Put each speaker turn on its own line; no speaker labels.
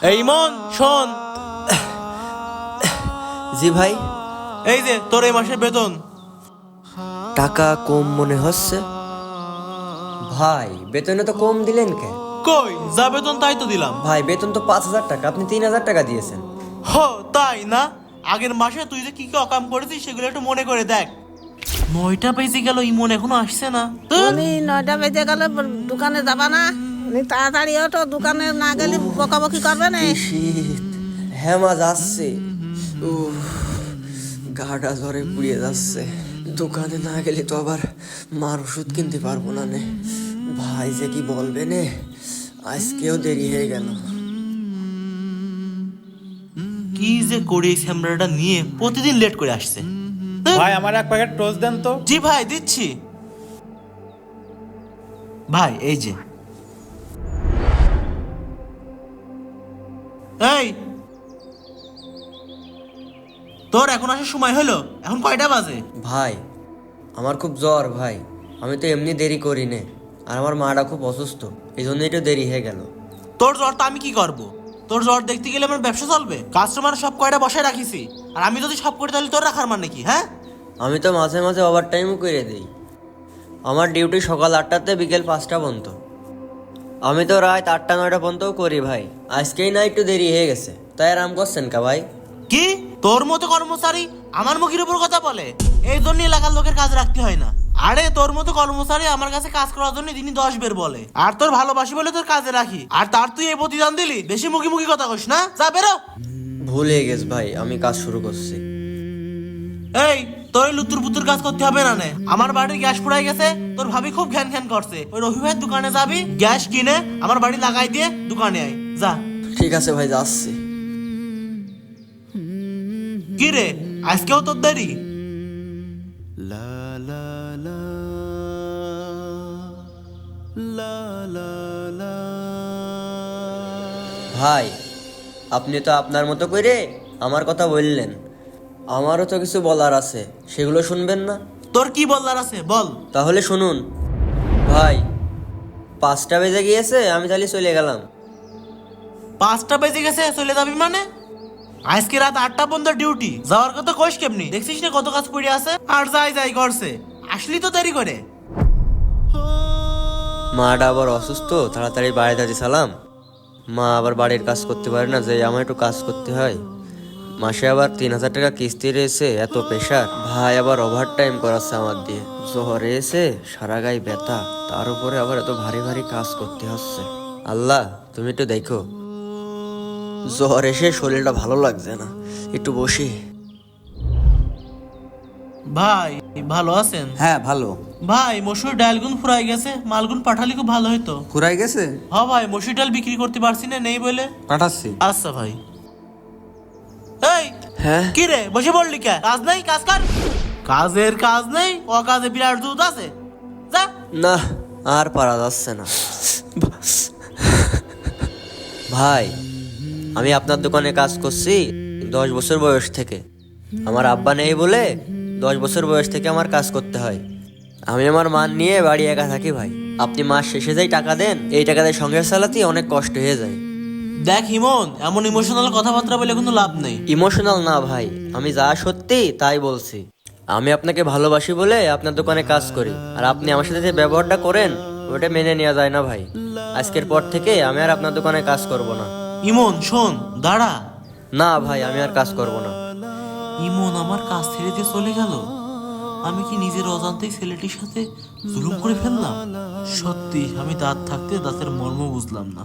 এই মন শোন।
জি ভাই।
এই যে তোর এই মাসের বেতন।
টাকা কম মনে হচ্ছে ভাই, বেতনে তো কম দিলেন কে?
কই যা বেতন তাই তো দিলাম।
ভাই বেতন তো 5,000 টাকা, আপনি 3,000 টাকা দিয়েছেন।
তাই না? আগের মাসে তুই যে কি কি অকাম করেছিস সেগুলো একটু মনে করে দেখ। 9টা বেজে গেল, ইমন এখনো আসছে না।
উনি 9টা বেজে গেলে দোকানে যাবা না? উনি তাড়াতাড়ি তো দোকানে না গেলে বকাবকি করবে না।
কি শীত! হ্যাঁ মা, যাচ্ছে। উফ, গাটা জ্বরে পুড়িয়ে যাচ্ছে। দোকানে না গেলে তো আবার মার ওষুধ কিনতে পারবো না নে। ভাই যে কি বলবে নে, আজকেও দেরি হয়ে গেল।
কি যে করি এই স্যামরাটা নিয়ে প্রতিদিন লেট করে আসছে।
ভাই আমার এক প্যাকেট টোস্ট দেন তো।
জি ভাই দিচ্ছি। ভাই এই যে। এই তোর এখন আসার সময় হলো, এখন কয়টা বাজে?
ভাই আমার খুব জ্বর ভাই, আমি তো এমনি দেরি করি নে, আর আমার মাটা খুব অসুস্থ, এই জন্যই তো দেরি হয়ে গেল।
তোর জ্বর তো আমি কি করব? তোর জ্বর দেখতে গেলে আমার ব্যবসা চলবে? কাস্টমার সব কয়টা বসায় রাখিছি, আর আমি যদি সব করি তাহলে তোর রাখার মানে কি? হ্যাঁ,
আমি তো মাঝে মাঝে ওভার টাইমও করে দিই। আমার ডিউটি সকাল 8টাতে বিকেল 5টা পর্যন্ত। আমি তো রাত 8টা 9টা পর্যন্তও করি ভাই। আজকেই না একটু দেরি হয়ে গেছে, তাই আরাম করছেন কা ভাই?
কি তোর মতো কর্মচারী আমার মুখের উপর কথা বলে? এই জন্য এলাকার লোকের কাজ রাখতে হয় না। আরে তোর মতো কর্মচারী আমার কাছে কাজ করার জন্য দিনই 10 বের বলে, আর তোর ভালোবাসি বলে তোর কাজে রাখি, আর তার তুই এই প্রতিদান দিলি? বেশি মুখি মুখি কথা কইস না, যা বেরো।
ভুল হয়ে গেছে ভাই, আমি কাজ শুরু করছি।
এই তোর লুতুর পুতুর কাজ করতে হবে না নে। আমার বাড়ির গ্যাস ফুরাই গেছে, তোর ভাবি খুব ঘ্যান ঘ্যান করছে। ওই রফি ভাইয়ের দোকানে যাবি, গ্যাস কিনে আমার বাড়ি লাগাই দিয়ে দোকানে আয়, যা।
ঠিক আছে ভাই, যাচ্ছি।
কি রে, আজকেও তোর দেরি?
ভাই আপনি তো আপনার মতো করে আমার কথা বললেন, আমারও তো কিছু বলার আছে, সেগুলো শুনবেন না?
তোর কি বলার আছে বল।
তাহলে শুনুন ভাই, 5টা বেজে গিয়েছে, আমি তাহলে চলে গেলাম।
5টা বেজে গেছে চলে যাবি মানে? আজকে রাত 8টা পর্যন্ত ডিউটি, যাওয়ার কথা কইস কেমনি? দেখছিস না কত কাজ পড়ে আছে, আর যাই যাই করছে, আসলি তো দেরি করে।
মাটা আবার অসুস্থ, তাড়াতাড়ি বাড়ি যাচ্ছি সালাম। মা আবার বাড়ির কাজ করতে পারে না, যে আমার একটু কাজ করতে হয়। মাসে আবার 3,000 টাকা কিস্তি রয়েছে, এত প্রেশার। ভাই আবার ওভার টাইম করাচ্ছে আমার দিয়ে, জ্বর এসে সারা গায়ে ব্যথা, তার উপরে আবার এত ভারী ভারী কাজ করতে হচ্ছে। আল্লাহ তুমি একটু দেখো, জ্বর এসে শরীরটা ভালো লাগছে না, একটু বসি।
ভাই ভালো আছেন?
হ্যাঁ ভালো।
ভাই মসুর ডালগুন ফুরাই গেছে, মালগুন পাঠালে খুব ভালো হতো।
ফুরাই গেছে?
হ্যাঁ ভাই, মসুর ডাল বিক্রি করতে পারছি না, নেই বলে।
পাঠাচ্ছি।
আচ্ছা ভাই। এই
হ্যাঁ
কি রে, বসে পড়লি কে? কাজ নেই, কাজ কর। কাজের কাজ নেই, অকাজে বিরাট দুধ আছে, যা।
না, আর পারা যাচ্ছে না। ভাই আমি আপনার দোকানে কাজ করছি 10 বছর বয়স থেকে। আমার আব্বা নেই বলে 10 বছর বয়স থেকে আমার কাজ করতে হয়। আমি আমার মান নিয়ে বাড়ি একা থাকি ভাই। আপনি মাস শেষে যাই টাকা দেন, এই টাকা দিয়ে সংসার চালাতে অনেক কষ্ট হয়ে যায়।
দেখ হিমন, এমন ইমোশনাল কথাবার্তা বলে কোনো লাভ নেই।
ইমোশনাল না ভাই, আমি যা সত্যি তাই বলছি। আমি আপনাকে ভালোবাসি বলে আপনার দোকানে কাজ করি, আর আপনি আমার সাথে যে ব্যবহারটা করেন ওটা মেনে নেওয়া যায় না ভাই। আজকের পর থেকে আমি আর আপনার দোকানে কাজ করব না।
ইমন শোন, দাঁড়া।
না ভাই, আমি আর কাজ করব না।
ইমন আমার কাজ ছেড়ে দিয়ে চলে গেল। আমি কি নিজের অজান্তেই ছেলেটির সাথে জুলুম করে ফেললাম? সত্যি আমি দাঁত থাকতে দাঁতের মর্ম বুঝলাম না।